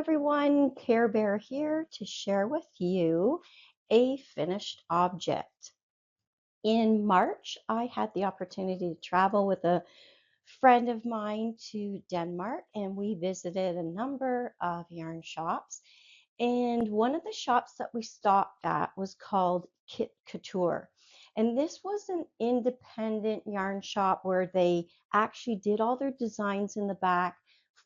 everyone, Care Bear here to share with you a finished object. In March, I had the opportunity to travel with a friend of mine to Denmark, and we visited a number of yarn shops. And one of the shops that we stopped at was called Kit Couture. And this was an independent yarn shop where they actually did all their designs in the back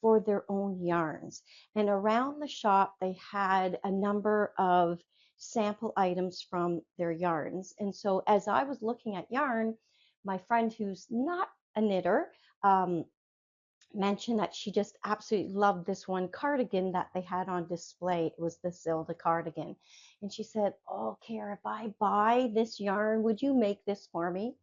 for their own yarns. And around the shop, they had a number of sample items from their yarns. And so as I was looking at yarn, my friend who's not a knitter mentioned that she just absolutely loved this one cardigan that they had on display. It was the Silda Cardigan. And she said, "Oh, Kara, if I buy this yarn, would you make this for me?"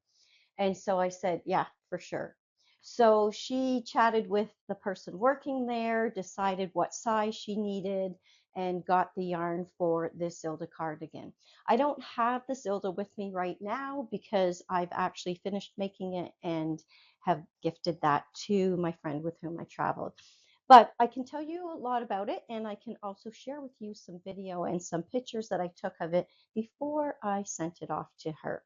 And so I said, "Yeah, for sure." So she chatted with the person working there, decided what size she needed, and got the yarn for this Silda cardigan. I don't have the Silda with me right now because I've actually finished making it and have gifted that to my friend with whom I traveled. But I can tell you a lot about it, and I can also share with you some video and some pictures that I took of it before I sent it off to her.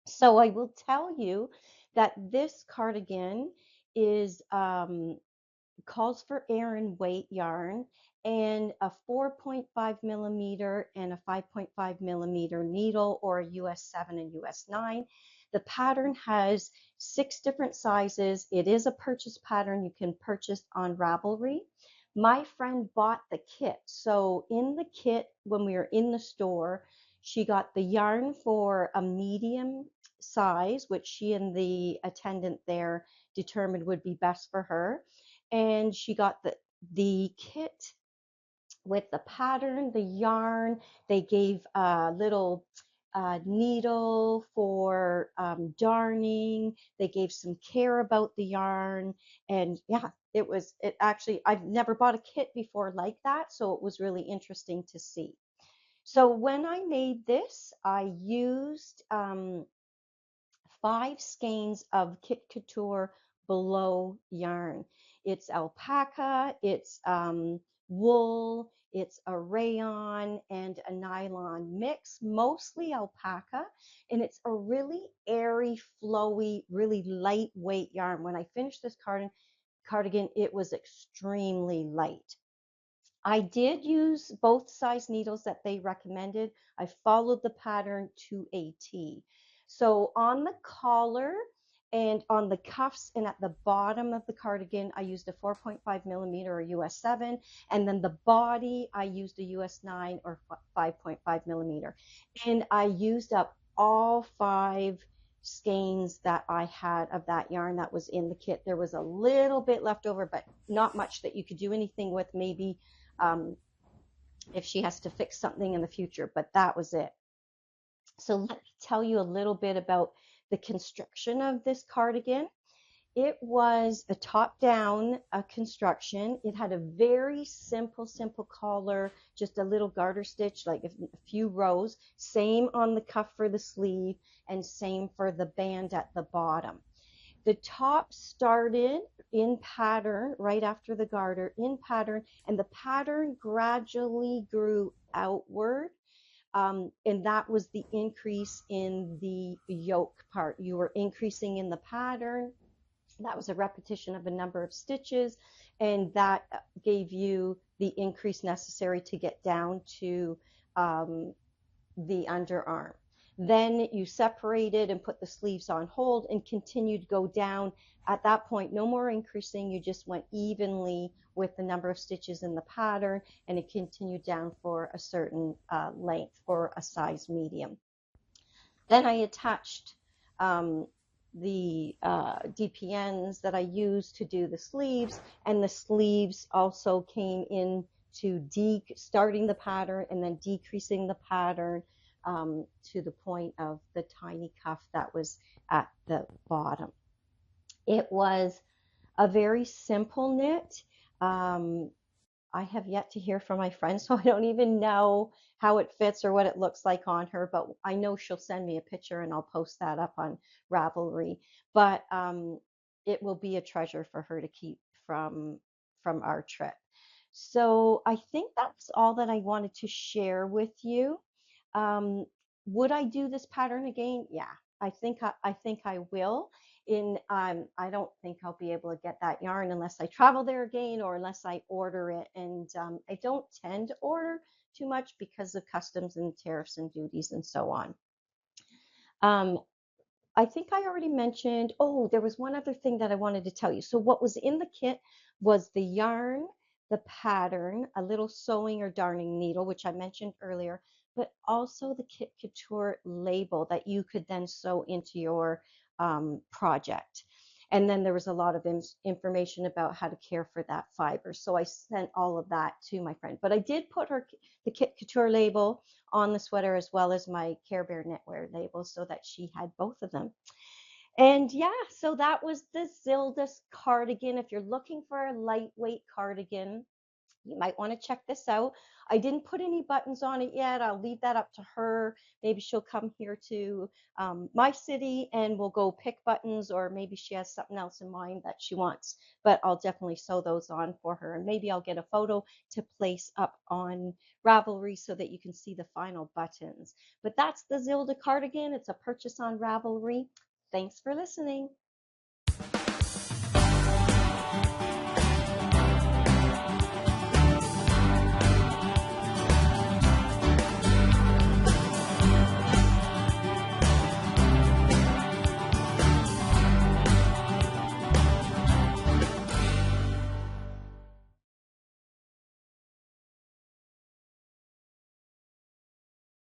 So I will tell you that this cardigan is calls for air and weight yarn and a 4.5 millimeter and a 5.5 millimeter needle, or a US 7 and US 9. The pattern has 6 different sizes. It is a purchase pattern you can purchase on Ravelry. My friend bought the kit. So in the kit, when we were in the store, she got the yarn for a medium size, which she and the attendant there determined would be best for her. And she got the kit with the pattern, the yarn. They gave a little needle for darning. They gave some care about the yarn. And yeah, it actually, I've never bought a kit before like that. So it was really interesting to see. So when I made this, I used 5 skeins of Kit Couture below yarn. It's alpaca, it's wool, it's a rayon, and a nylon mix, mostly alpaca, and it's a really airy, flowy, really lightweight yarn. When I finished this cardigan, it was extremely light. I did use both size needles that they recommended. I followed the pattern to a T. So on the collar and on the cuffs and at the bottom of the cardigan, I used a 4.5 millimeter or US 7. And then the body, I used a US 9 or 5.5 millimeter. And I used up all 5 skeins that I had of that yarn that was in the kit. There was a little bit left over, but not much that you could do anything with, maybe if she has to fix something in the future, but that was it. So let me tell you a little bit about the construction of this cardigan. It was a top-down construction. It had a very simple collar, just a little garter stitch, like a few rows. Same on the cuff for the sleeve, and same for the band at the bottom. The top started in pattern right after the garter in pattern, and the pattern gradually grew outward. And that was the increase in the yoke part. You were increasing in the pattern. That was a repetition of a number of stitches, and that gave you the increase necessary to get down to the underarm. Then you separated and put the sleeves on hold and continued to go down. At that point, no more increasing. You just went evenly with the number of stitches in the pattern, and it continued down for a certain length for a size medium. Then I attached the DPNs that I used to do the sleeves, and the sleeves also came in to starting the pattern and then decreasing the pattern to the point of the tiny cuff that was at the bottom. It was a very simple knit. I have yet to hear from my friend, so I don't even know how it fits or what it looks like on her, but I know she'll send me a picture and I'll post that up on Ravelry. But it will be a treasure for her to keep from our trip. So I think that's all that I wanted to share with you. Um, would I do this pattern again? Yeah, I think I will. I don't think I'll be able to get that yarn unless I travel there again or unless I order it. And I don't tend to order too much because of customs and tariffs and duties and so on. Um, I think I already mentioned, oh, there was one other thing that I wanted to tell you. So what was in the kit was the yarn, the pattern, a little sewing or darning needle, which I mentioned earlier, but also the Kit Couture label that you could then sew into your project. And then there was a lot of information about how to care for that fiber. So I sent all of that to my friend. But I did put the Kit Couture label on the sweater as well as my Care Bear Knitwear label so that she had both of them. And yeah, so that was the Silda cardigan. If you're looking for a lightweight cardigan, you might want to check this out. I didn't put any buttons on it yet. I'll leave that up to her. Maybe she'll come here to my city and we'll go pick buttons, or maybe she has something else in mind that she wants. But I'll definitely sew those on for her. And maybe I'll get a photo to place up on Ravelry so that you can see the final buttons. But that's the Zilda cardigan. It's a purchase on Ravelry. Thanks for listening.